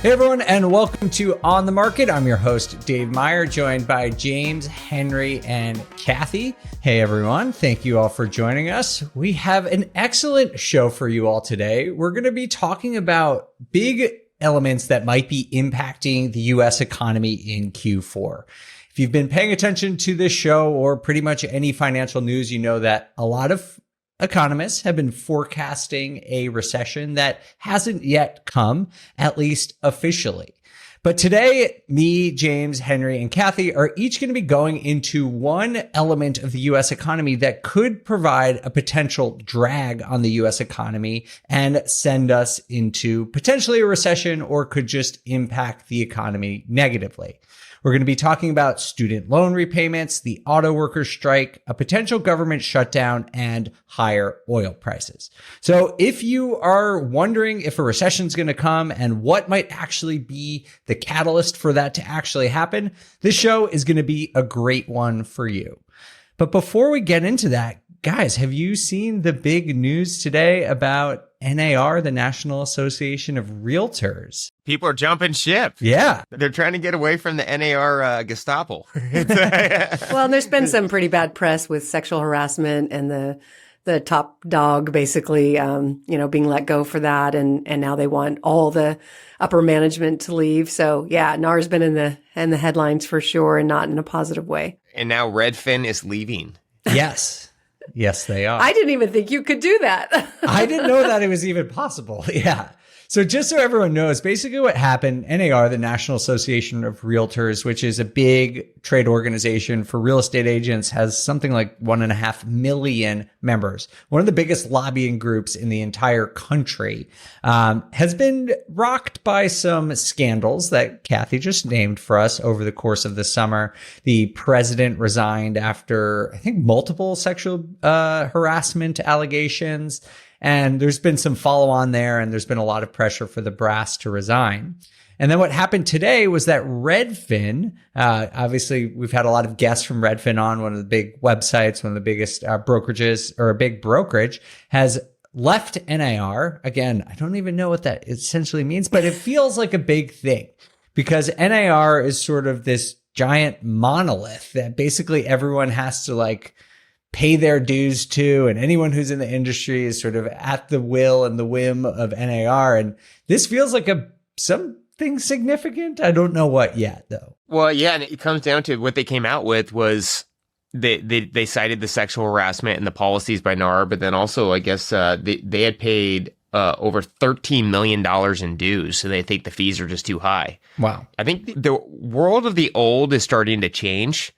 Hey everyone, and welcome to On the Market. I'm your host, Dave Meyer, joined by James, Henry, and Kathy. Hey everyone, thank you all for joining us. We have an excellent show for you all today. We're going to be talking about big elements that might be impacting the U.S. economy in Q4. If you've been paying attention to this show or pretty much any financial news, you know that a lot of economists have been forecasting a recession that hasn't yet come, at least officially. But today, me, James, Henry, and Kathy are each going to be going into one element of the U.S. economy that could provide a potential drag on the U.S. economy and send us into potentially a recession, or could just impact the economy negatively. We're going to be talking about student loan repayments, the auto workers strike, a potential government shutdown, and higher oil prices. So if you are wondering if a recession is going to come and what might actually be the catalyst for that to actually happen, this show is going to be a great one for you. But before we get into that, guys, have you seen the big news today about NAR, the National Association of Realtors? People are jumping ship. Yeah. They're trying to get away from the NAR Gestapo. Well, there's been some pretty bad press with sexual harassment and the top dog basically, being let go for that. And now they want all the upper management to leave. So yeah, NAR's been in the headlines for sure, and not in a positive way. And now Redfin is leaving. Yes. Yes, they are. I didn't even think you could do that. I didn't know that it was even possible. Yeah. So just so everyone knows, basically what happened, NAR, the National Association of Realtors, which is a big trade organization for real estate agents, has something like 1.5 million members. One of the biggest lobbying groups in the entire country, has been rocked by some scandals that Kathy just named for us over the course of the summer. The president resigned after, I think, multiple sexual harassment allegations. And there's been some follow on there, and there's been a lot of pressure for the brass to resign. And then what happened today was that Redfin, obviously we've had a lot of guests from Redfin on, one of the big websites, one of the biggest brokerages, or a big brokerage, has left NAR. Again, I don't even know what that essentially means, but it feels like a big thing because NAR is sort of this giant monolith that basically everyone has to pay their dues to, and anyone who's in the industry is sort of at the will and the whim of NAR. And this feels like something significant. I don't know what yet, though. Well, yeah, and it comes down to what they came out with was they cited the sexual harassment and the policies by NAR, but then also, I guess, they had paid over $13 million in dues, so they think the fees are just too high. Wow. I think the world of the old is starting to change.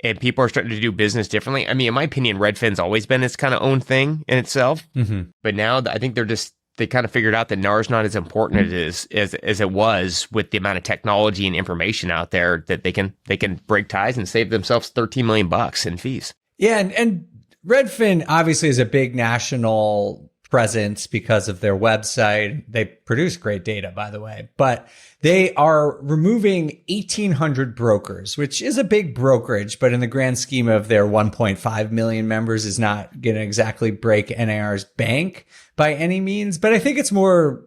And people are starting to do business differently. I mean, in my opinion, Redfin's always been its kind of own thing in itself. Mm-hmm. But now I think they kind of figured out that NAR is not as important as it was, with the amount of technology and information out there, that they can break ties and save themselves $13 million in fees. Yeah, and Redfin obviously is a big national presence because of their website. They produce great data, by the way, but they are removing 1,800 brokers, which is a big brokerage, but in the grand scheme of their 1.5 million members is not going to exactly break NAR's bank by any means. But I think it's more,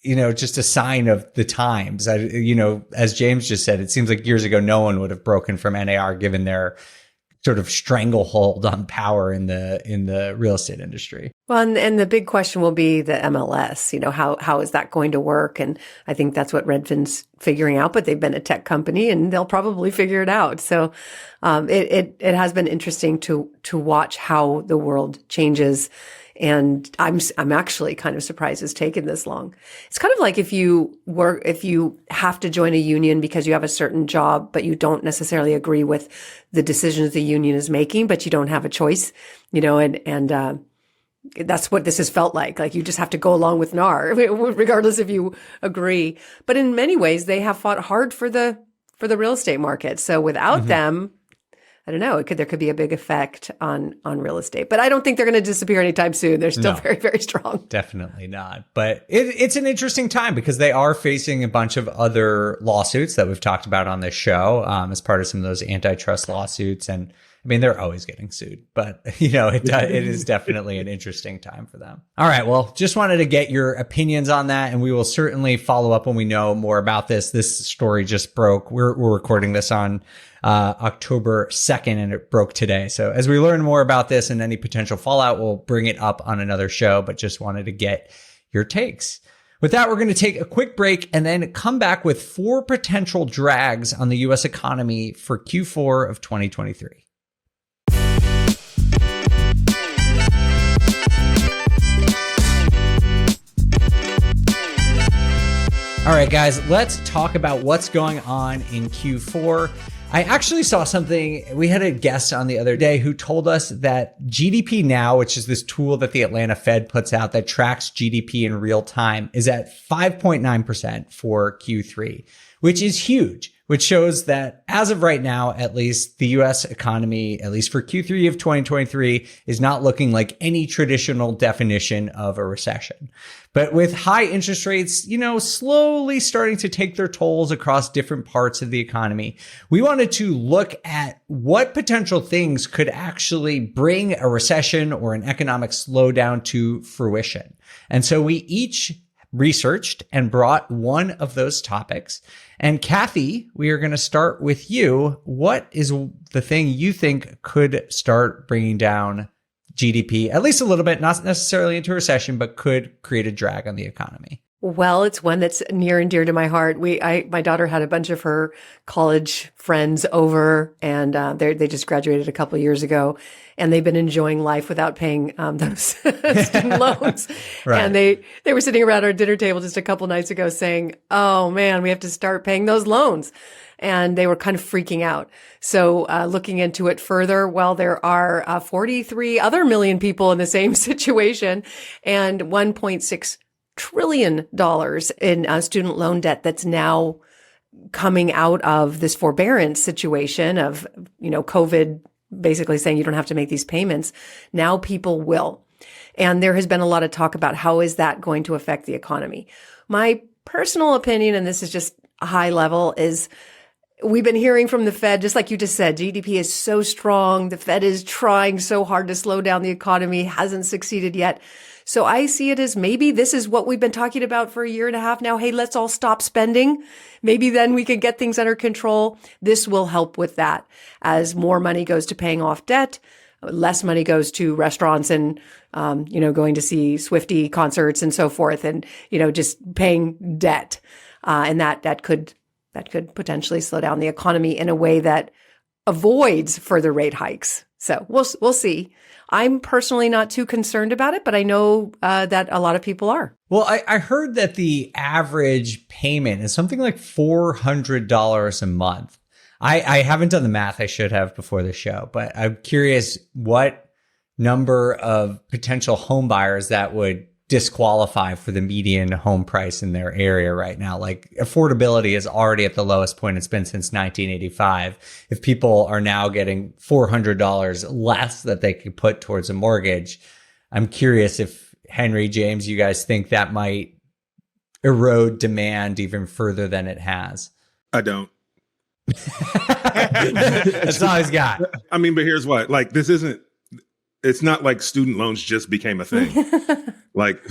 just a sign of the times. As James just said, it seems like years ago, no one would have broken from NAR given their sort of stranglehold on power in the real estate industry. Well, and the big question will be the MLS, how is that going to work? And I think that's what Redfin's figuring out, but they've been a tech company and they'll probably figure it out. So, it has been interesting to watch how the world changes. And I'm actually kind of surprised it's taken this long. It's kind of like if you have to join a union because you have a certain job, but you don't necessarily agree with the decisions the union is making, but you don't have a choice, and that's what this has felt like. Like you just have to go along with NAR, regardless if you agree. But in many ways, they have fought hard for the real estate market. So without them, I don't know. There could be a big effect on real estate, but I don't think they're going to disappear anytime soon. They're still very, very strong. Definitely not. But it's an interesting time because they are facing a bunch of other lawsuits that we've talked about on this show, as part of some of those antitrust lawsuits. And I mean, they're always getting sued, but it is definitely an interesting time for them. All right. Well, just wanted to get your opinions on that, and we will certainly follow up when we know more about this. This story just broke. We're recording this on October 2nd, and it broke today. So as we learn more about this and any potential fallout, we'll bring it up on another show, but just wanted to get your takes. With that, we're going to take a quick break and then come back with 4 potential drags on the U.S. economy for Q4 of 2023. All right, guys, let's talk about what's going on in Q4. I actually saw something. We had a guest on the other day who told us that GDP Now, which is this tool that the Atlanta Fed puts out that tracks GDP in real time, is at 5.9% for Q3, which is huge, which shows that as of right now, at least the US economy, at least for Q3 of 2023, is not looking like any traditional definition of a recession. But with high interest rates, slowly starting to take their tolls across different parts of the economy, we wanted to look at what potential things could actually bring a recession or an economic slowdown to fruition. And so we each researched and brought one of those topics. And Kathy, we are going to start with you. What is the thing you think could start bringing down GDP, at least a little bit, not necessarily into recession, but could create a drag on the economy? Well, it's one that's near and dear to my heart. My daughter had a bunch of her college friends over, and they just graduated a couple of years ago, and they've been enjoying life without paying those student loans. Right. And they were sitting around our dinner table just a couple nights ago saying, "Oh man, we have to start paying those loans." And they were kind of freaking out. So looking into it further, well, there are 43 other million people in the same situation, and $1.6 trillion in student loan debt that's now coming out of this forbearance situation of, COVID basically saying you don't have to make these payments. Now people will. And there has been a lot of talk about how is that going to affect the economy. My personal opinion, and this is just a high level, is we've been hearing from the Fed, just like you just said, GDP is so strong. The Fed is trying so hard to slow down the economy, hasn't succeeded yet. So I see it as maybe this is what we've been talking about for a year and a half now. Hey, let's all stop spending. Maybe then we can get things under control. This will help with that. As more money goes to paying off debt, less money goes to restaurants and, going to see Swiftie concerts and so forth, and, just paying debt. And that could potentially slow down the economy in a way that avoids further rate hikes. So we'll see. I'm personally not too concerned about it, but I know that a lot of people are. Well, I heard that the average payment is something like $400 a month. I haven't done the math. I should have before the show, but I'm curious what number of potential home buyers that would disqualify for the median home price in their area right now. Like, affordability is already at the lowest point it's been since 1985. If people are now getting $400 less that they could put towards a mortgage, I'm curious if Henry, James, you guys think that might erode demand even further than it has. I don't. That's all he's got. I mean, but here's what, it's not like student loans just became a thing. Like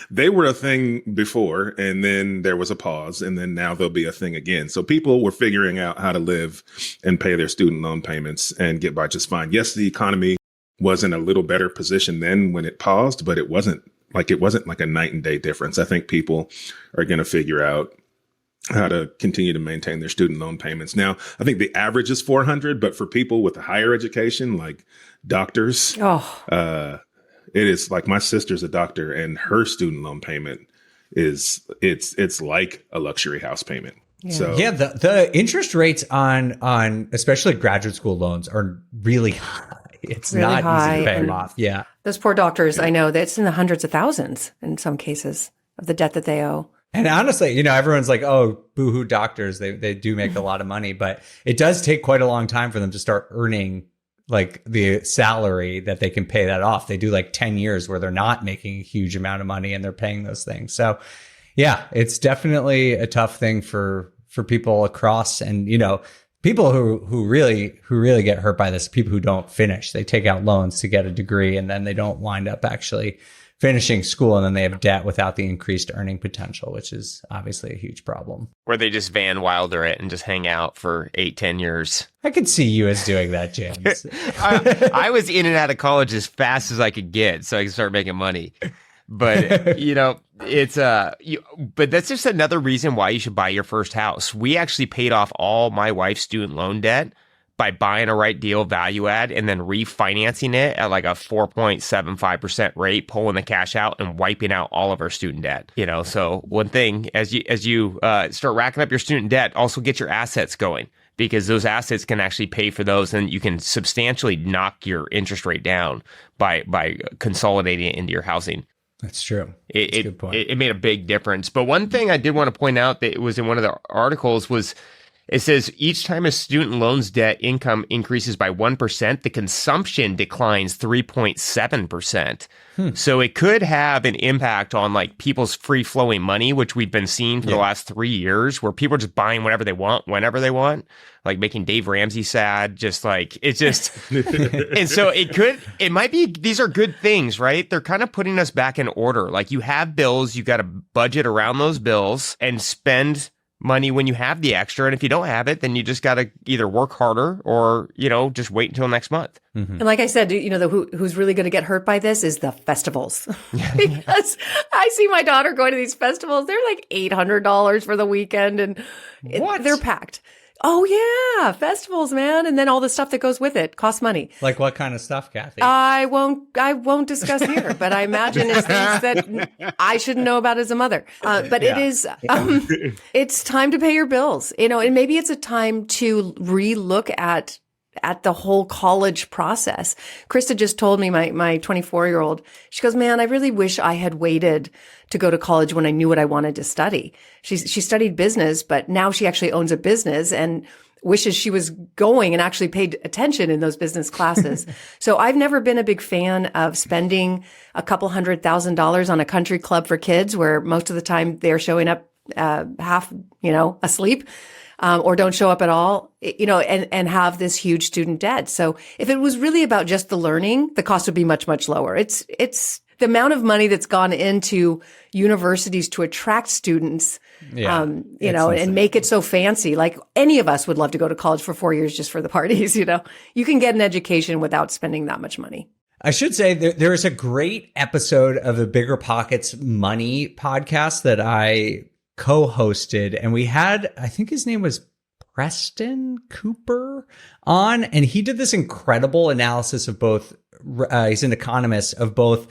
they were a thing before, and then there was a pause, and then now they'll be a thing again. So people were figuring out how to live and pay their student loan payments and get by just fine. Yes, the economy was in a little better position then when it paused, but it wasn't like a night and day difference. I think people are going to figure out how to continue to maintain their student loan payments. Now, I think the average is 400, but for people with a higher education, like doctors, it is like, my sister's a doctor, and her student loan payment it's like a luxury house payment. Yeah. So yeah, the interest rates on especially graduate school loans are really high. It's really not high, easy to pay them off. Yeah. Those poor doctors, I know that's in the hundreds of thousands in some cases of the debt that they owe. And honestly, everyone's like, oh, boohoo doctors. They do make a lot of money, but it does take quite a long time for them to start earning like the salary that they can pay that off. They do like 10 years where they're not making a huge amount of money and they're paying those things. So yeah, it's definitely a tough thing for people across. And, people who really get hurt by this, people who don't finish. They take out loans to get a degree and then they don't wind up actually finishing school, and then they have debt without the increased earning potential, which is obviously a huge problem. Where they just Van Wilder it and just hang out for 8-10 years. I could see you as doing that, James. I was in and out of college as fast as I could get so I could start making money. But, it's but that's just another reason why you should buy your first house. We actually paid off all my wife's student loan debt by buying a right deal value add and then refinancing it at like a 4.75% rate, pulling the cash out and wiping out all of our student debt. So one thing as you start racking up your student debt, also get your assets going, because those assets can actually pay for those, and you can substantially knock your interest rate down by consolidating it into your housing. That's true. That's a good point. It made a big difference. But one thing I did want to point out that it was in one of the articles was, it says each time a student loan's debt income increases by 1%, the consumption declines 3.7%. So it could have an impact on like people's free flowing money, which we've been seeing for the last 3 years, where people are just buying whatever they want, whenever they want, like making Dave Ramsey sad. Just like, it's just, and so it might be, these are good things, right? They're kind of putting us back in order. Like, you have bills, you got to budget around those bills and spend money when you have the extra. And if you don't have it, then you just got to either work harder or, just wait until next month. And like I said, who's really going to get hurt by this is the festivals. Because I see my daughter going to these festivals. They're like $800 for the weekend, and they're packed. Oh yeah, festivals, man. And then all the stuff that goes with it costs money. Like what kind of stuff, Kathy? I won't discuss here, but I imagine it's things that I shouldn't know about as a mother. But it is, it's time to pay your bills, and maybe it's a time to relook at the whole college process. Krista just told me, my 24-year-old, she goes, man, I really wish I had waited to go to college when I knew what I wanted to study. She studied business, but now she actually owns a business and wishes she was going and actually paid attention in those business classes. So I've never been a big fan of spending a couple $100,000 on a country club for kids, where most of the time they're showing up half, asleep. Or don't show up at all, and have this huge student debt. So if it was really about just the learning, the cost would be much, much lower. It's the amount of money that's gone into universities to attract students, and make it so fancy. Like, any of us would love to go to college for 4 years just for the parties, You can get an education without spending that much money. I should say there is a great episode of the Bigger Pockets Money podcast that I co-hosted, and we had, I think his name was Preston Cooper on, and he did this incredible analysis of both, he's an economist, of both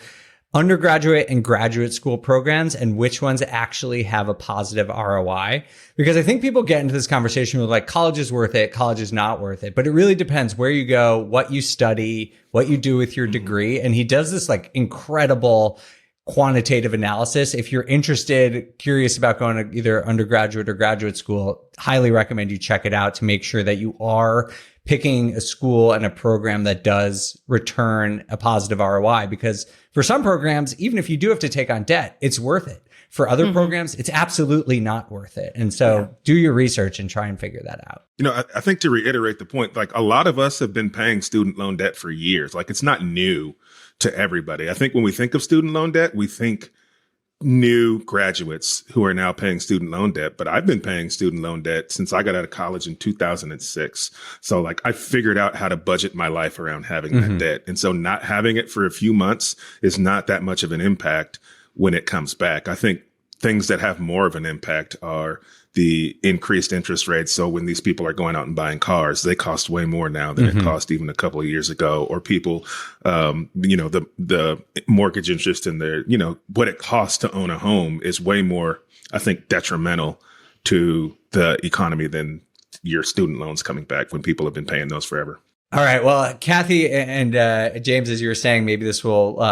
undergraduate and graduate school programs and which ones actually have a positive ROI. Because I think people get into this conversation with like, college is worth it, college is not worth it. But it really depends where you go, what you study, what you do with your degree. And he does this like incredible quantitative analysis. If you're interested, curious about going to either undergraduate or graduate school, highly recommend you check it out to make sure that you are picking a school and a program that does return a positive ROI. Because for some programs, even if you do have to take on debt, it's worth it. For other programs, it's absolutely not worth it. And so do your research and try and figure that out. I think to reiterate the point, like, a lot of us have been paying student loan debt for years. Like, it's not new to everybody. I think when we think of student loan debt, we think new graduates who are now paying student loan debt. But I've been paying student loan debt since I got out of college in 2006. So like, I figured out how to budget my life around having that debt. And so not having it for a few months is not that much of an impact when it comes back. I think things that have more of an impact are the increased interest rates. So when these people are going out and buying cars, they cost way more now than it cost even a couple of years ago. Or people, the mortgage interest and what it costs to own a home is way more, I think, detrimental to the economy than your student loans coming back when people have been paying those forever. All right. Well, Kathy and James, as you were saying, maybe this will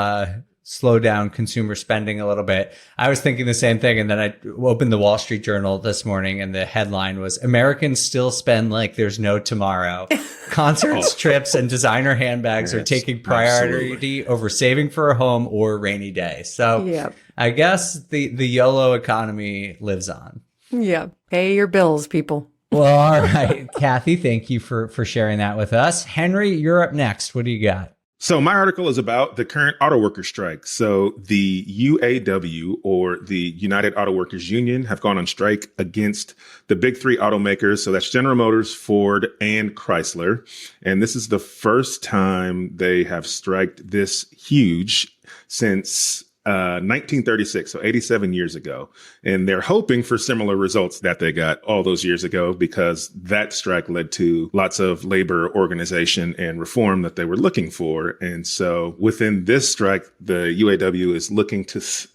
slow down consumer spending a little bit. I was thinking the same thing. And then I opened the Wall Street Journal this morning and the headline was, Americans still spend like there's no tomorrow. Concerts, trips, and designer handbags are taking priority over saving for a home or a rainy day. So I guess the YOLO economy lives on. Yeah. Pay your bills, people. Well, all right, Kathy, thank you for sharing that with us. Henry, you're up next. What do you got? So my article is about the current auto worker strike. So the UAW, or the United Auto Workers Union, have gone on strike against the big three automakers. So that's General Motors, Ford, and Chrysler. And this is the first time they have striked this huge since 1936, so 87 years ago. And they're hoping for similar results that they got all those years ago, because that strike led to lots of labor organization and reform that they were looking for. And so within this strike, the UAW is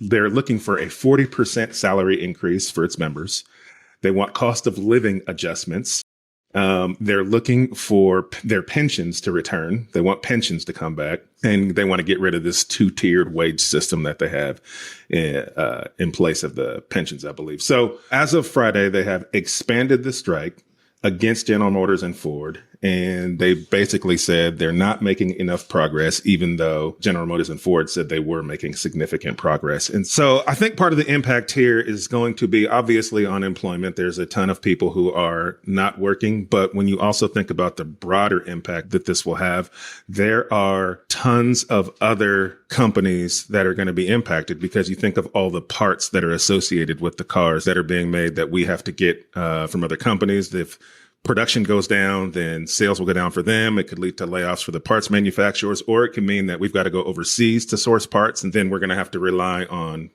they're looking for a 40% salary increase for its members. They want cost of living adjustments. They're looking for their pensions to return. They want pensions to come back, and they want to get rid of this two-tiered wage system that they have in place of the pensions, I believe. So as of Friday, they have expanded the strike against General Motors and Ford. And they basically said they're not making enough progress, even though General Motors and Ford said they were making significant progress. And so I think part of the impact here is going to be obviously unemployment. There's a ton of people who are not working. But when you also think about the broader impact that this will have, there are tons of other companies that are going to be impacted, because you think of all the parts that are associated with the cars that are being made that we have to get from other companies. If production goes down, then sales will go down for them. It could lead to layoffs for the parts manufacturers, or it can mean that we've got to go overseas to source parts. And then we're going to have to rely on,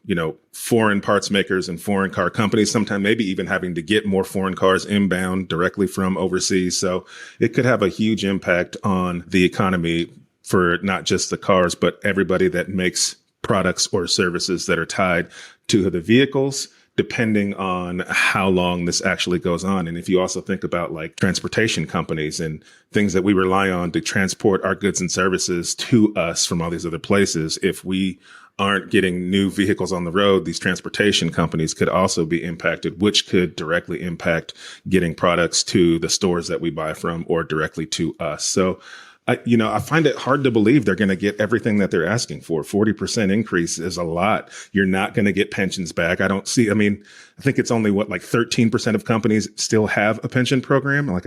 foreign parts makers and foreign car companies, sometimes maybe even having to get more foreign cars inbound directly from overseas. So it could have a huge impact on the economy for not just the cars, but everybody that makes products or services that are tied to the vehicles, depending on how long this actually goes on. And if you also think about like transportation companies and things that we rely on to transport our goods and services to us from all these other places, if we aren't getting new vehicles on the road, these transportation companies could also be impacted, which could directly impact getting products to the stores that we buy from or directly to us. So I find it hard to believe they're going to get everything that they're asking for. 40% increase is a lot. You're not going to get pensions back. I think it's only 13% of companies still have a pension program. I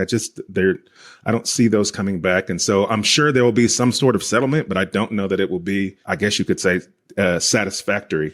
don't see those coming back. And so I'm sure there will be some sort of settlement, but I don't know that it will be, I guess you could say, satisfactory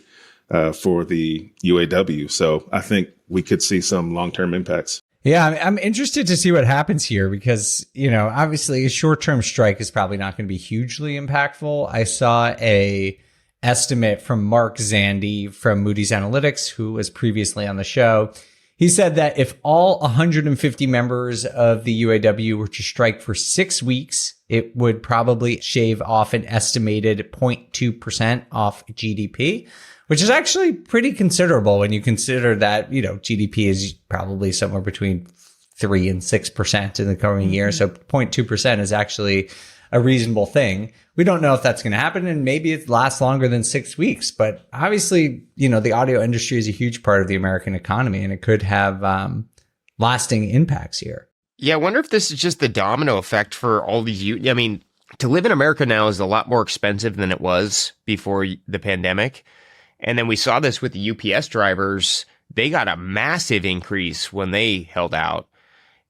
for the UAW. So I think we could see some long-term impacts. Yeah, I'm interested to see what happens here, because, obviously a short-term strike is probably not going to be hugely impactful. I saw a estimate from Mark Zandi from Moody's Analytics, who was previously on the show. He said that if all 150 members of the UAW were to strike for 6 weeks, it would probably shave off an estimated 0.2% off GDP, which is actually pretty considerable when you consider that, GDP is probably somewhere between 3 and 6% in the coming year. So 0.2% is actually a reasonable thing. We don't know if that's going to happen, and maybe it lasts longer than 6 weeks. But obviously, the audio industry is a huge part of the American economy, and it could have lasting impacts here. Yeah, I wonder if this is just the domino effect for all these. To live in America now is a lot more expensive than it was before the pandemic. And then we saw this with the UPS drivers. They got a massive increase when they held out.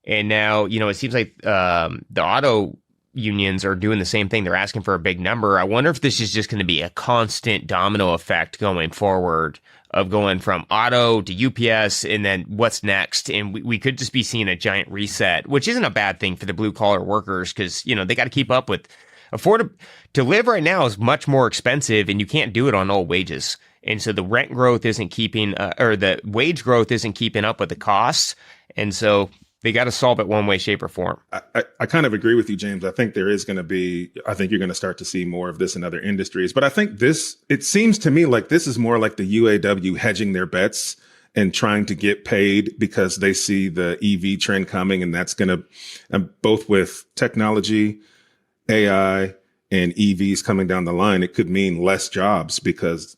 And now, it seems like the auto unions are doing the same thing. They're asking for a big number. I wonder if this is just going to be a constant domino effect going forward, of going from auto to UPS and then what's next. And we could just be seeing a giant reset, which isn't a bad thing for the blue collar workers, because, they got to keep up with to live right now is much more expensive, and you can't do it on old wages. And so the rent growth isn't keeping, or the wage growth isn't keeping up with the costs. And so they got to solve it one way, shape, or form. I kind of agree with you, James. I think you're going to start to see more of this in other industries. But I think it seems to me like this is more like the UAW hedging their bets and trying to get paid because they see the EV trend coming. And that's going to, both with technology, AI, and EVs coming down the line, it could mean less jobs because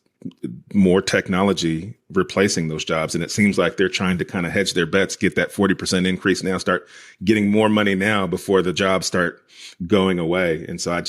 more technology replacing those jobs. And it seems like they're trying to kind of hedge their bets, get that 40% increase now, start getting more money now before the jobs start going away. And so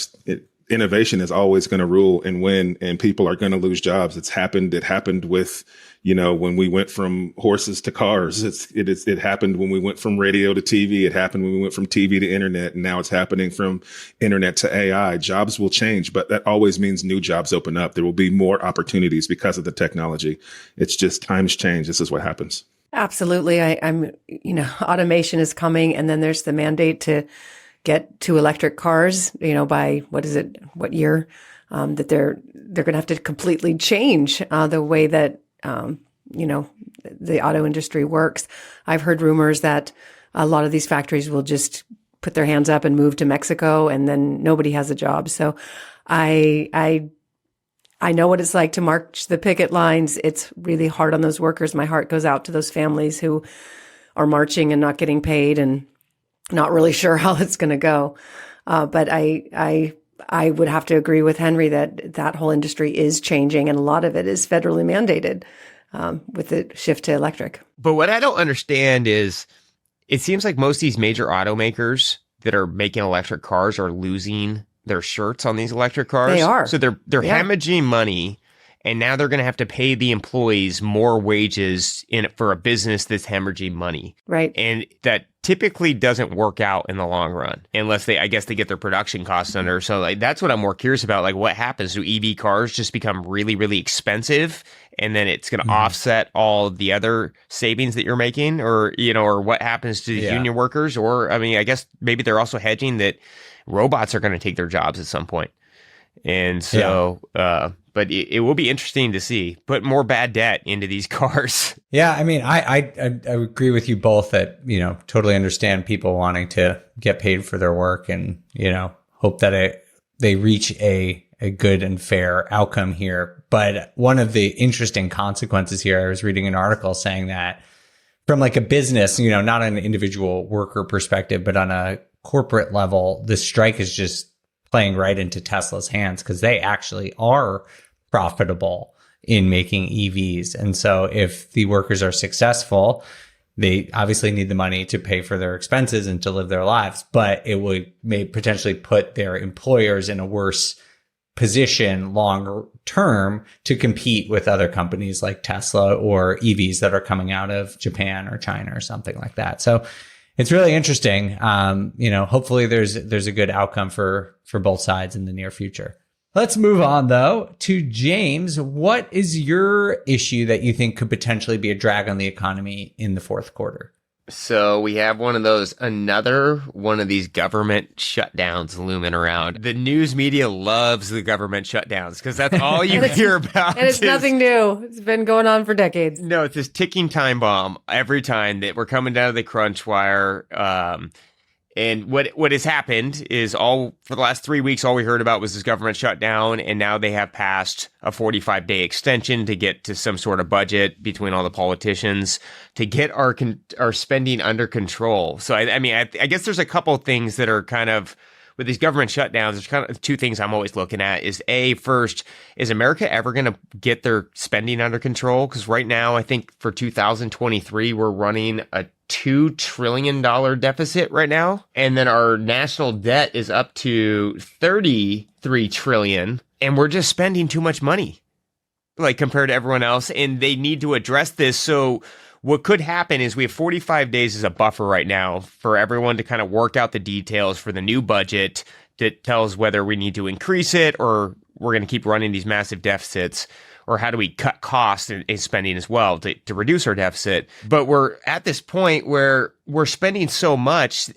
innovation is always going to rule and win, and people are going to lose jobs. It's happened. It happened with, when we went from horses to cars. It happened when we went from radio to TV. It happened when we went from TV to internet, and now it's happening from internet to AI. Jobs will change, but that always means new jobs open up. There will be more opportunities because of the technology. It's just times change. This is what happens. Absolutely. Automation is coming, and then there's the mandate to get to electric cars, by what year, that they're going to have to completely change the way that, the auto industry works. I've heard rumors that a lot of these factories will just put their hands up and move to Mexico, and then nobody has a job. So I know what it's like to march the picket lines. It's really hard on those workers. My heart goes out to those families who are marching and not getting paid and not really sure how it's going to go. But I would have to agree with Henry that whole industry is changing, and a lot of it is federally mandated with the shift to electric. But what I don't understand is it seems like most of these major automakers that are making electric cars are losing their shirts on these electric cars. They are. So they're hemorrhaging money, and now they're going to have to pay the employees more wages for a business that's hemorrhaging money. Right. And that typically doesn't work out in the long run unless they get their production costs under. So that's what I'm more curious about. Like, what happens? Do EV cars just become really, really expensive, and then it's going to offset all the other savings that you're making, or what happens to the union workers? Or, I guess maybe they're also hedging that robots are going to take their jobs at some point. And so, but it will be interesting to see. Put more bad debt into these cars. Yeah, I agree with you both that, totally understand people wanting to get paid for their work and, hope that they reach a good and fair outcome here. But one of the interesting consequences here, I was reading an article saying that from like a business, not an individual worker perspective, but on a corporate level, the strike is just playing right into Tesla's hands because they actually are profitable in making EVs. And so if the workers are successful, they obviously need the money to pay for their expenses and to live their lives, but it may potentially put their employers in a worse position long term to compete with other companies like Tesla or EVs that are coming out of Japan or China or something like that. So it's really interesting. Hopefully there's a good outcome for both sides in the near future. Let's move on though to James. What is your issue that you think could potentially be a drag on the economy in the fourth quarter? So we have another one of these government shutdowns looming around. The news media loves the government shutdowns because that's all you hear about. And it's nothing new. It's been going on for decades. No, it's this ticking time bomb every time that we're coming down to the crunch wire. And what has happened is for the last 3 weeks, all we heard about was this government shutdown. And now they have passed a 45-day extension to get to some sort of budget between all the politicians to get our spending under control. So, I guess there's a couple things that are kind of with these government shutdowns. There's kind of two things I'm always looking at is first, is America ever going to get their spending under control? Because right now, I think for 2023, we're running a $2 trillion deficit right now. And then our national debt is up to $33 trillion. And we're just spending too much money, like compared to everyone else. And they need to address this. So what could happen is we have 45 days as a buffer right now for everyone to kind of work out the details for the new budget that tells whether we need to increase it or we're going to keep running these massive deficits, or how do we cut costs and spending as well to reduce our deficit. But we're at this point where we're spending so much,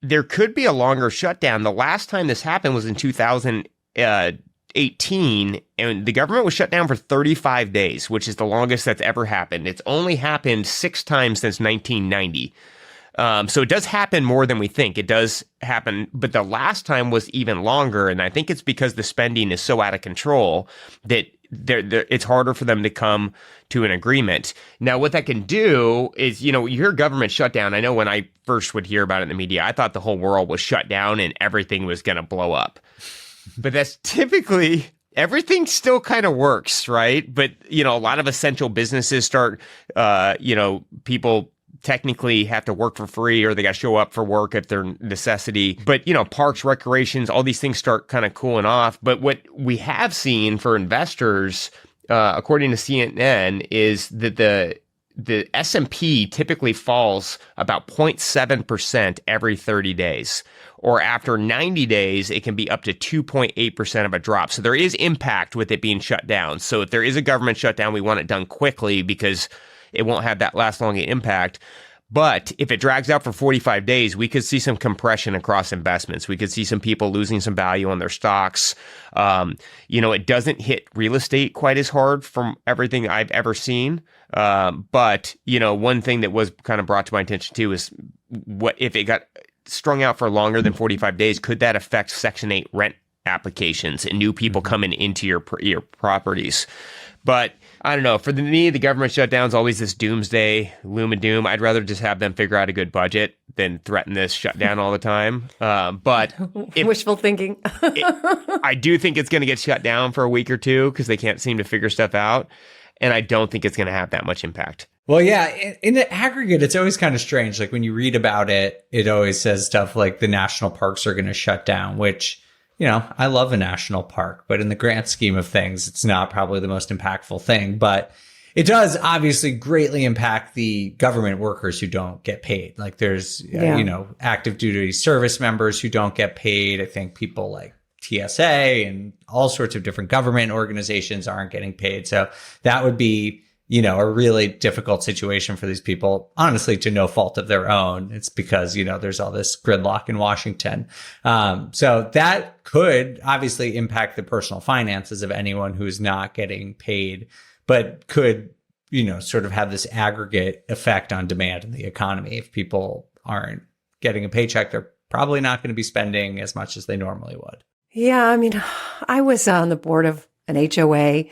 there could be a longer shutdown. The last time this happened was in 2018, and the government was shut down for 35 days, which is the longest that's ever happened. It's only happened 6 times since 1990. So it does happen more than we think. It does happen, but the last time was even longer, and I think it's because the spending is so out of control that it's harder for them to come to an agreement. Now, what that can do is, you hear government shutdown. I know when I first would hear about it in the media, I thought the whole world was shut down and everything was going to blow up. But that's typically, everything still kind of works, right? But, a lot of essential businesses start, people technically have to work for free or they got to show up for work if they're necessity. But, parks, recreations, all these things start kind of cooling off. But what we have seen for investors, according to CNN, is that the S&P typically falls about 0.7% every 30 days. Or after 90 days, it can be up to 2.8% of a drop. So there is impact with it being shut down. So if there is a government shutdown, we want it done quickly because it won't have that last long impact. But if it drags out for 45 days, we could see some compression across investments. We could see some people losing some value on their stocks. It doesn't hit real estate quite as hard from everything I've ever seen. But one thing that was kind of brought to my attention too is what if it got strung out for longer than 45 days, could that affect Section 8 rent applications and new people coming into your properties? But I don't know. For me, the government shutdown is always this doomsday, gloom and doom. I'd rather just have them figure out a good budget than threaten this shutdown all the time. But wishful thinking. I do think it's going to get shut down for a week or two because they can't seem to figure stuff out. And I don't think it's going to have that much impact. Well, yeah, in the aggregate, it's always kind of strange. Like when you read about it, it always says stuff like the national parks are going to shut down, which, I love a national park, but in the grand scheme of things, it's not probably the most impactful thing. But it does obviously greatly impact the government workers who don't get paid. Like there's, active duty service members who don't get paid. I think people like TSA and all sorts of different government organizations aren't getting paid. So that would be, a really difficult situation for these people, honestly, to no fault of their own. It's because, there's all this gridlock in Washington. So that could obviously impact the personal finances of anyone who is not getting paid, but could, sort of have this aggregate effect on demand in the economy. If people aren't getting a paycheck, they're probably not going to be spending as much as they normally would. Yeah. I mean, I was on the board of an HOA.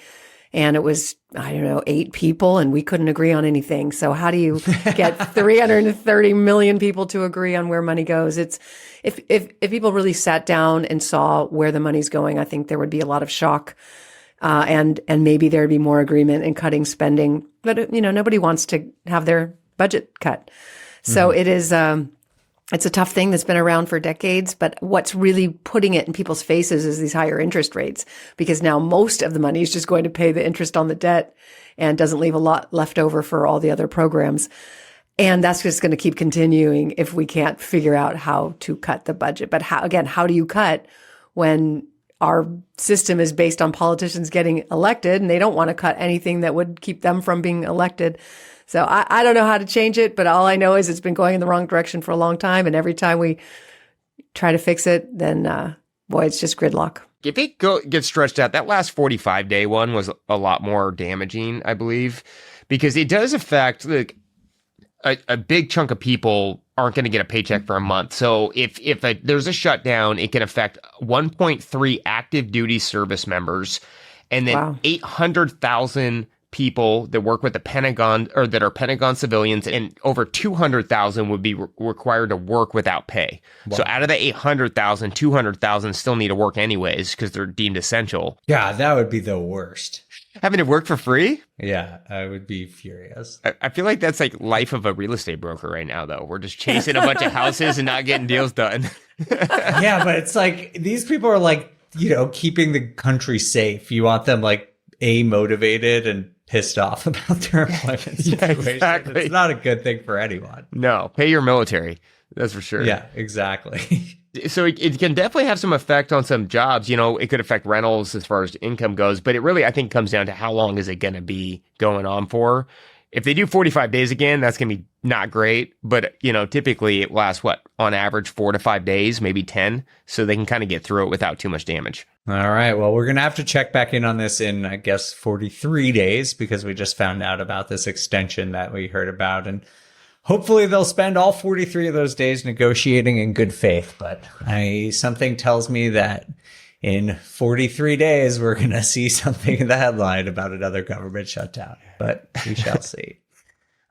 And it was, 8 people, and we couldn't agree on anything. So how do you get 330 million people to agree on where money goes? It's if people really sat down and saw where the money's going, I think there would be a lot of shock, and maybe there'd be more agreement in cutting spending. But nobody wants to have their budget cut. So it is. It's a tough thing that's been around for decades, but what's really putting it in people's faces is these higher interest rates, because now most of the money is just going to pay the interest on the debt and doesn't leave a lot left over for all the other programs. And that's just going to keep continuing if we can't figure out how to cut the budget. But how do you cut when our system is based on politicians getting elected and they don't want to cut anything that would keep them from being elected? So I don't know how to change it, but all I know is it's been going in the wrong direction for a long time. And every time we try to fix it, then, it's just gridlock. If it gets stretched out, that last 45-day one was a lot more damaging, I believe, because it does affect a big chunk of people aren't going to get a paycheck for a month. So if there's a shutdown, it can affect 1.3 active duty service members and then 800,000 people that work with the Pentagon or that are Pentagon civilians, and over 200,000 would be required to work without pay. Wow. So out of the 800,000, 200,000 still need to work anyways because they're deemed essential. Yeah, that would be the worst. Having to work for free? Yeah, I would be furious. I feel like that's like life of a real estate broker right now, though. We're just chasing a bunch of houses and not getting deals done. Yeah, but it's like these people are like, keeping the country safe. You want them like motivated and pissed off about their employment situation. Yeah, exactly. It's not a good thing for anyone. No, pay your military. That's for sure. Yeah, exactly. So it can definitely have some effect on some jobs. It could affect rentals as far as income goes, but it really, I think, comes down to how long is it going to be going on for. If they do 45 days again, that's going to be not great. But, typically it lasts, on average, 4 to 5 days, maybe 10. So they can kind of get through it without too much damage. All right. Well, we're going to have to check back in on this in, I guess, 43 days, because we just found out about this extension that we heard about. And hopefully they'll spend all 43 of those days negotiating in good faith. But something tells me that in 43 days, we're going to see something in the headline about another government shutdown. But we shall see.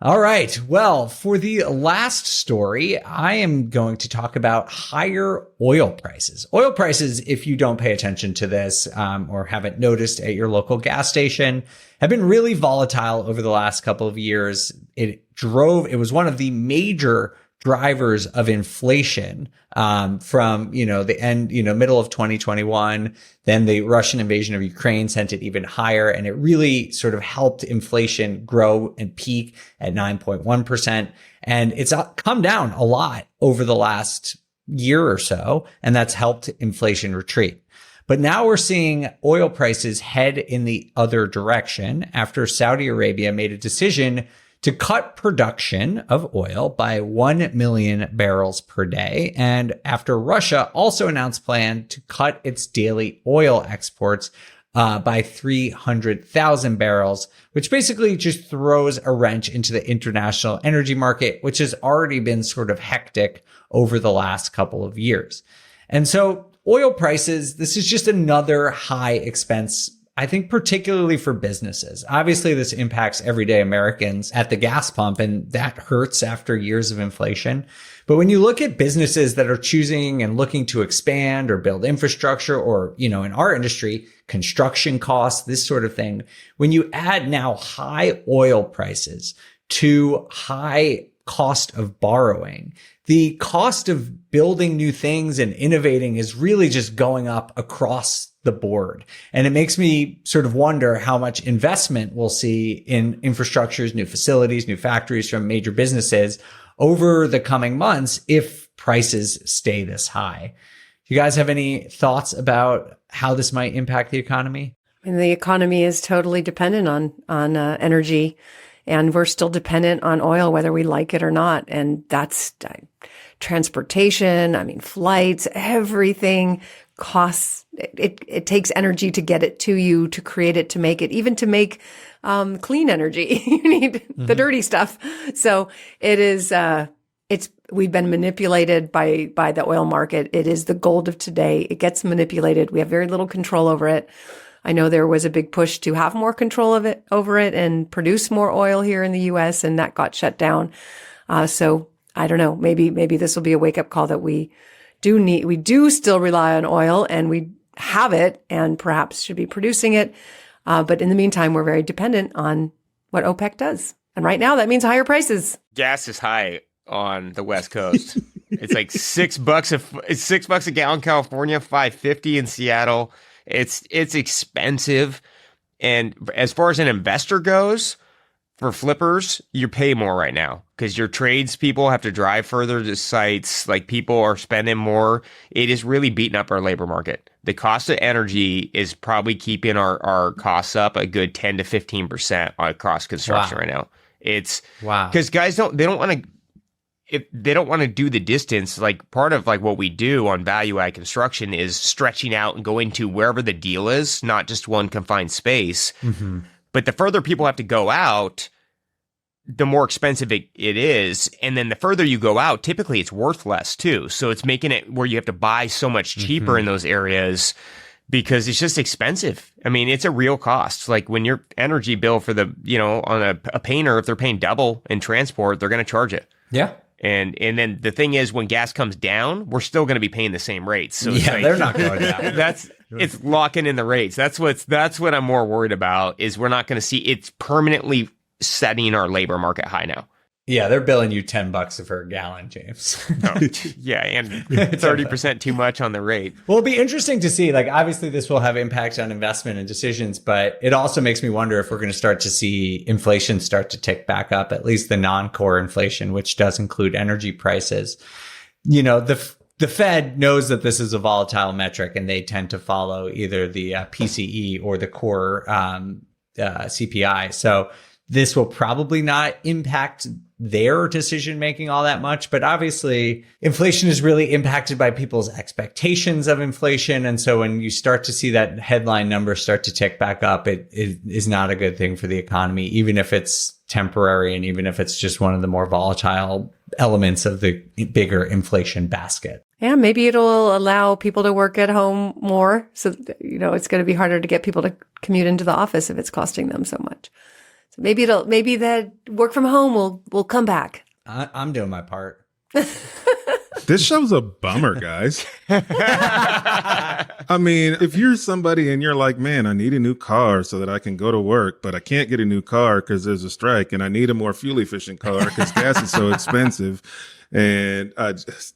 All right. Well, for the last story, I am going to talk about higher oil prices. Oil prices, if you don't pay attention to this or haven't noticed at your local gas station, have been really volatile over the last couple of years. It was one of the major drivers of inflation from, the end, middle of 2021. Then the Russian invasion of Ukraine sent it even higher. And it really sort of helped inflation grow and peak at 9.1%. And it's come down a lot over the last year or so. And that's helped inflation retreat. But now we're seeing oil prices head in the other direction after Saudi Arabia made a decision to cut production of oil by 1 million barrels per day. And after Russia also announced plan to cut its daily oil exports by 300,000 barrels, which basically just throws a wrench into the international energy market, which has already been sort of hectic over the last couple of years. And so oil prices, this is just another high expense, I think, particularly for businesses. Obviously, this impacts everyday Americans at the gas pump, and that hurts after years of inflation. But when you look at businesses that are choosing and looking to expand or build infrastructure or, in our industry, construction costs, this sort of thing, when you add now high oil prices to high cost of borrowing, the cost of building new things and innovating is really just going up across the board. And it makes me sort of wonder how much investment we'll see in infrastructures, new facilities, new factories from major businesses over the coming months if prices stay this high. Do you guys have any thoughts about how this might impact the economy? I mean, the economy is totally dependent on energy, and we're still dependent on oil, whether we like it or not. And that's transportation. I mean, flights, everything costs. It takes energy to get it to you, to create it, to make it, even to make clean energy. You need the dirty stuff. So it is. We've been manipulated by the oil market. It is the gold of today. It gets manipulated. We have very little control over it. I know there was a big push to have more control over it and produce more oil here in the U.S., and that got shut down. So I don't know. Maybe this will be a wake up call that we do still rely on oil, and we have it and perhaps should be producing it. But in the meantime, we're very dependent on what OPEC does. And right now that means higher prices. Gas is high on the West Coast. It's like $6 a gallon in California, $5.50 in Seattle. It's expensive. And as far as an investor goes, for flippers, you pay more right now because your tradespeople have to drive further to sites. Like, people are spending more. It is really beating up our labor market. The cost of energy is probably keeping our costs up a good 10 to 15% across construction right now. It's because guys don't want to do the distance. Like, part of like what we do on value add construction is stretching out and going to wherever the deal is, not just one confined space. Mm-hmm. But the further people have to go out, the more expensive it is. And then the further you go out, typically it's worth less too. So it's making it where you have to buy so much cheaper in those areas because it's just expensive. I mean, it's a real cost. Like, when your energy bill for the, on a painter, if they're paying double in transport, they're going to charge it. Yeah. And then the thing is, when gas comes down, we're still going to be paying the same rates. So it's they're not going down. It's locking in the rates. That's what I'm more worried about, is we're not going to see it's permanently setting our labor market high now. Yeah, they're billing you $10 for a gallon, James. Yeah, and 30% too much on the rate. Well, it'll be interesting to see. Like, obviously, this will have impact on investment and decisions, but it also makes me wonder if we're going to start to see inflation start to tick back up, at least the non-core inflation, which does include energy prices. The Fed knows that this is a volatile metric, and they tend to follow either the PCE or the core CPI. So this will probably not impact their decision making all that much. But obviously, inflation is really impacted by people's expectations of inflation. And so when you start to see that headline number start to tick back up, it is not a good thing for the economy, even if it's temporary and even if it's just one of the more volatile elements of the bigger inflation basket. Yeah, maybe it'll allow people to work at home more. So, it's going to be harder to get people to commute into the office if it's costing them so much. So maybe that work from home will come back. I'm doing my part. This show's a bummer, guys. I mean, if you're somebody and you're like, man, I need a new car so that I can go to work, but I can't get a new car because there's a strike, and I need a more fuel efficient car because gas is so expensive. And I just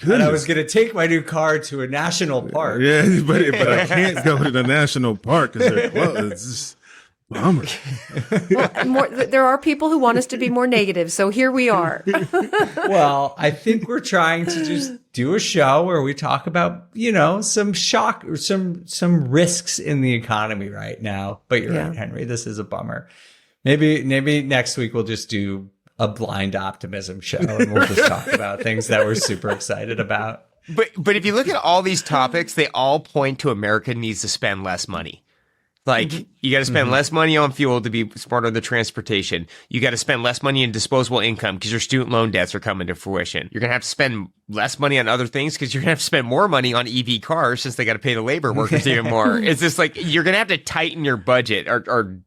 and I was going to take my new car to a national park. Yeah, but I can't go to the national park because they're closed. It's just bummer. Well, there are people who want us to be more negative, so here we are. Well, I think we're trying to just do a show where we talk about, some shock or some risks in the economy right now. But you're right, Henry, this is a bummer. Maybe next week we'll just do a blind optimism show and we'll just talk about things that we're super excited about. But if you look at all these topics, they all point to America needs to spend less money. Like, you got to spend less money on fuel to be smarter on the transportation. You got to spend less money in disposable income because your student loan debts are coming to fruition. You're going to have to spend less money on other things because you're going to have to spend more money on EV cars since they got to pay the labor workers even more. It's just like, you're going to have to tighten your budget. Our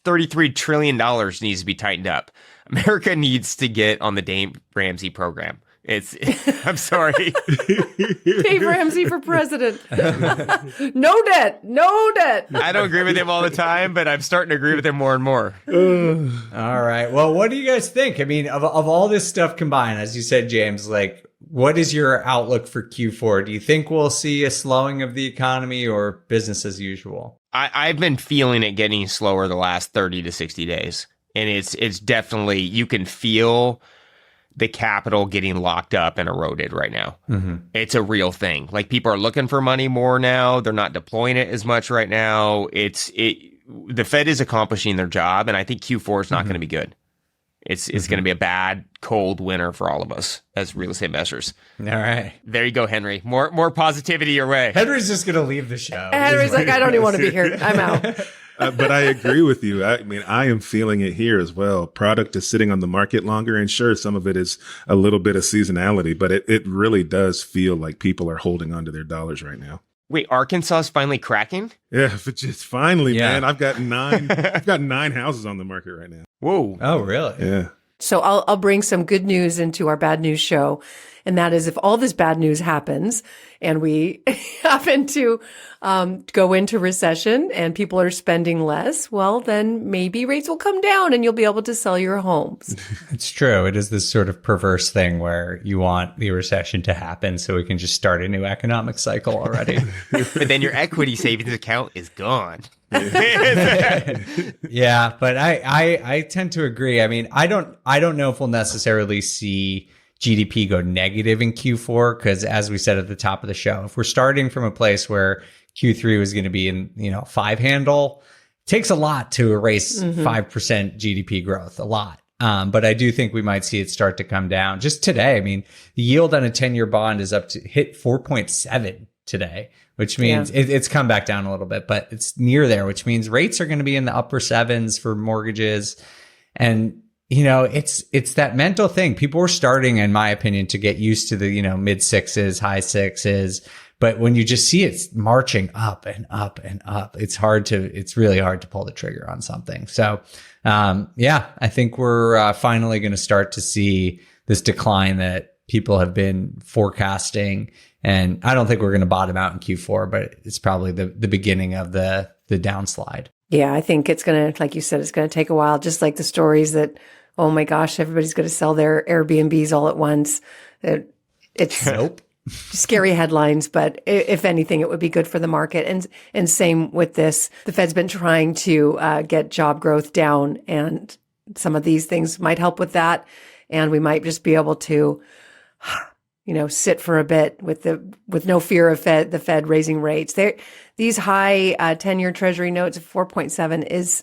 $33 trillion needs to be tightened up. America needs to get on the Dave Ramsey program. I'm sorry. Dave Ramsey for president. No debt. I don't agree with him all the time, but I'm starting to agree with him more and more. All right. Well, what do you guys think? I mean, of all this stuff combined, as you said, James, like, what is your outlook for Q4? Do you think we'll see a slowing of the economy or business as usual? I've been feeling it getting slower the last 30 to 60 days. And it's definitely, you can feel the capital getting locked up and eroded right now. It's a real thing. Like, people are looking for money more now. They're not deploying it as much right now. The Fed is accomplishing their job, and I think Q4 is not going to be good. It's going to be a bad, cold winter for all of us as real estate investors. All right. There you go, Henry. More positivity your way. Henry's just going to leave the show. Henry's like, I don't even want to be here. I'm out. But I agree with you. I mean, I am feeling it here as well. Product is sitting on the market longer, and sure, some of it is a little bit of seasonality, but it really does feel like people are holding onto their dollars right now. Wait, Arkansas is finally cracking? Yeah, but just finally, man. I've got 9 houses on the market right now. Whoa. Oh, really? Yeah. So I'll bring some good news into our bad news show. And that is, if all this bad news happens and we happen to go into recession and people are spending less, well, then maybe rates will come down and you'll be able to sell your homes. It's true. It is this sort of perverse thing where you want the recession to happen so we can just start a new economic cycle already. But then your equity savings account is gone. Yeah, but I tend to agree. I mean, I don't know if we'll necessarily see GDP go negative in Q4 because, as we said at the top of the show, if we're starting from a place where Q3 was going to be in 5 handle, it takes a lot to erase 5% GDP growth, a lot. But I do think we might see it start to come down. Just today, I mean, the yield on a 10-year bond is up to hit 4.7 today, which means it's come back down a little bit, but it's near there, which means rates are going to be in the upper 7s for mortgages. And, it's that mental thing. People were starting, in my opinion, to get used to the, mid 6s, high 6s. But when you just see it marching up and up and up, it's really hard to pull the trigger on something. So, I think we're finally going to start to see this decline that people have been forecasting. And I don't think we're going to bottom out in Q4, but it's probably the beginning of the downslide. Yeah, I think it's going to, like you said, it's going to take a while, just like the stories that, oh my gosh, everybody's going to sell their Airbnbs all at once. It's Nope. Scary headlines, but if anything, it would be good for the market. And same with this. The Fed's been trying to get job growth down, and some of these things might help with that. And we might just be able to, sit for a bit with no fear of the Fed raising rates. These high 10-year Treasury notes of 4.7 is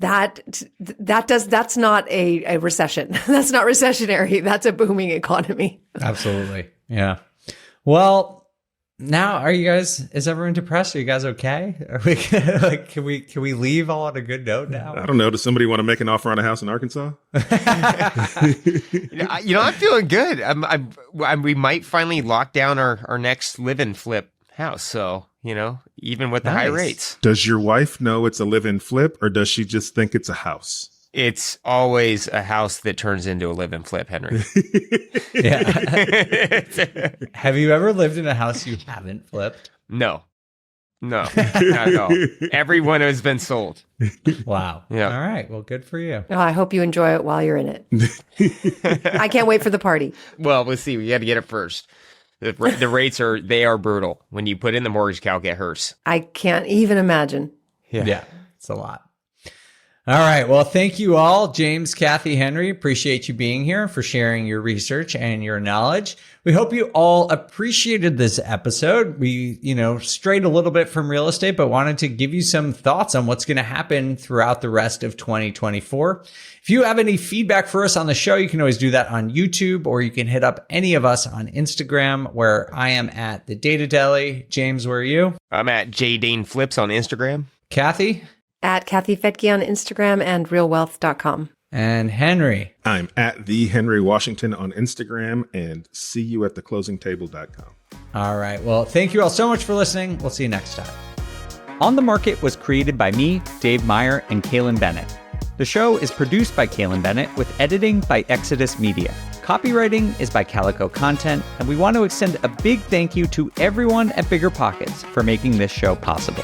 that's not a recession. That's not recessionary. That's a booming economy. Absolutely. Yeah. Well, now is everyone depressed? Are you guys okay? Are we can we leave all on a good note now? I don't know. Does somebody want to make an offer on a house in Arkansas? I'm feeling good. We might finally lock down our next live and flip house. So, even with the high Nice. rates. Does your wife know it's a live-in flip, or does she just think it's a house? It's always a house that turns into a live-in flip, Henry. Yeah. Have you ever lived in a house you haven't flipped? No, not at all. Everyone has been sold. Wow. Yeah. All right. Well, good for you. Oh, I hope you enjoy it while you're in it. I can't wait for the party. Well, we'll see. We got to get it first. The rates are brutal. When you put in the mortgage calc, it hurts. I can't even imagine. Yeah. It's a lot. All right. Well, thank you all. James, Kathy, Henry, appreciate you being here for sharing your research and your knowledge. We hope you all appreciated this episode. We, strayed a little bit from real estate, but wanted to give you some thoughts on what's going to happen throughout the rest of 2024. If you have any feedback for us on the show, you can always do that on YouTube, or you can hit up any of us on Instagram, where I am at The Data Deli. James, where are you? I'm at JDaneFlips on Instagram. Kathy? At Kathy Fetke on Instagram and realwealth.com. And Henry? I'm at the Henry Washington on Instagram, and see you at theclosingtable.com. All right. Well, thank you all so much for listening. We'll see you next time. On the Market was created by me, Dave Meyer, and Kaylin Bennett. The show is produced by Kaylin Bennett with editing by Exodus Media. Copywriting is by Calico Content, and we want to extend a big thank you to everyone at Bigger Pockets for making this show possible.